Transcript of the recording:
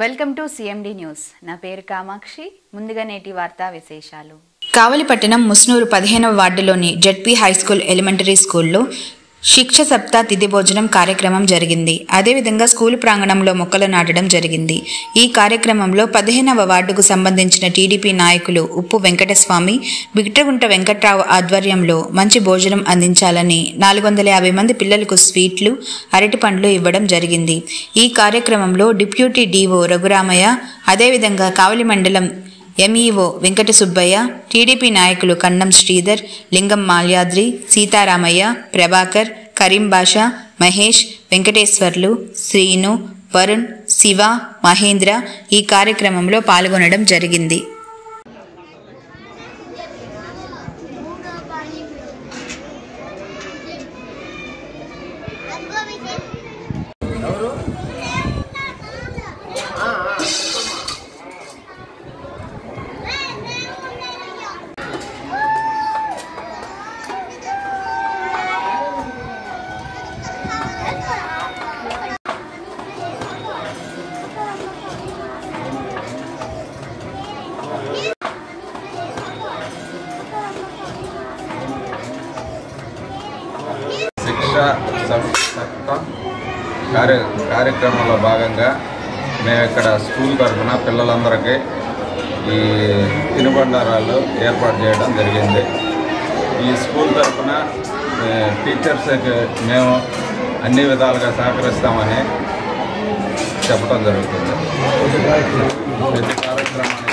Welcome to CMD news. నా పేరు కామాక్షి. ముందుగా నేటి వార్తా విశేషాలు. కావలిపట్టణం ముస్నూరు 15వ వార్డులోని జెడ్పీ హైస్కూల్ ఎలిమెంటరీ స్కూల్లో శిక్ష సప్తా తిథి భోజనం కార్యక్రమం జరిగింది. అదేవిధంగా స్కూల్ ప్రాంగణంలో మొక్కలు నాటడం జరిగింది. ఈ కార్యక్రమంలో 15వ వార్డుకు సంబంధించిన టీడీపీ నాయకులు ఉప్పు వెంకటస్వామి, బిట్రగుంట వెంకట్రావు ఆధ్వర్యంలో మంచి భోజనం అందించాలని 450 మంది పిల్లలకు స్వీట్లు, అరటిపండ్లు ఇవ్వడం జరిగింది. ఈ కార్యక్రమంలో డిప్యూటీ డీఓ రఘురామయ్య, అదేవిధంగా కావలి మండలం ఎంఈఓ వెంకట సుబ్బయ్య, టీడీపీ నాయకులు కన్నం శ్రీధర్, లింగం మాల్యాద్రి, సీతారామయ్య, ప్రభాకర్, కరీం బాషా, మహేష్, వెంకటేశ్వర్లు, శ్రీను, వరుణ్, శివ, మహేంద్ర ఈ కార్యక్రమంలో పాల్గొనడం జరిగింది. కార్యక్రమంలో భాగంగా మేము ఇక్కడ స్కూల్ తరఫున పిల్లలందరికీ ఈ తినుబండారాలు ఏర్పాటు చేయడం జరిగింది. ఈ స్కూల్ తరఫున టీచర్స్కి మేము అన్ని విధాలుగా సహకరిస్తామని చెప్పడం జరుగుతుంది. ప్రతి కార్యక్రమాన్ని